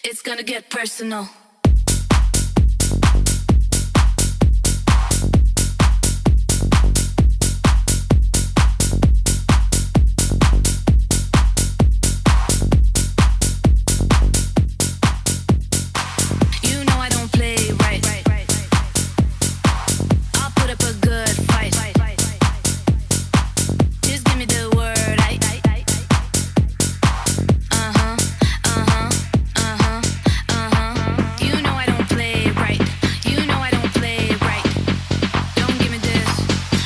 It's gonna get personal. You know I don't play right. I'll put up a good fight. Just give me the word. You know I don't play right. You know I don't play right. Don't give me this.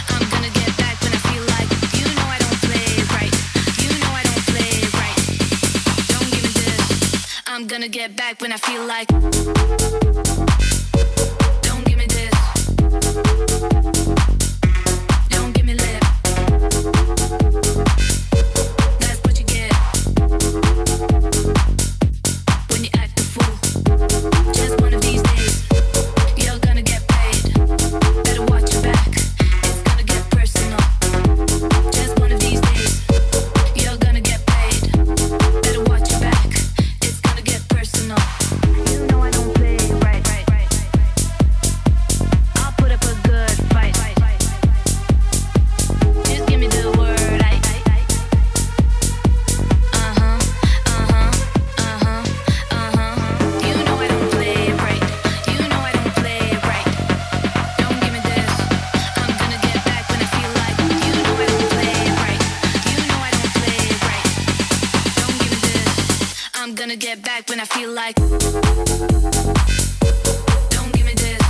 I'm gonna get back when I feel like. You know I don't play right. You know I don't play right. Don't give me this. I'm gonna get back when I feel like. Don't give me this. Don't give me lip. That's what you get when you act a fool. Just one of these days, you're gonna get paid. Better watch your back. It's gonna get personal. Just one of these days, you're gonna get paid. Better watch your back. It's gonna get personal. You know I don't play right. I'll put up a good fight. Just give me the word. You know I don't play right. You know I don't play right. Don't give me this. I'm gonna get back when I feel like. You know I don't play right. You know I don't play right. Don't give me this. I'm gonna get back when I feel like. Don't give me this.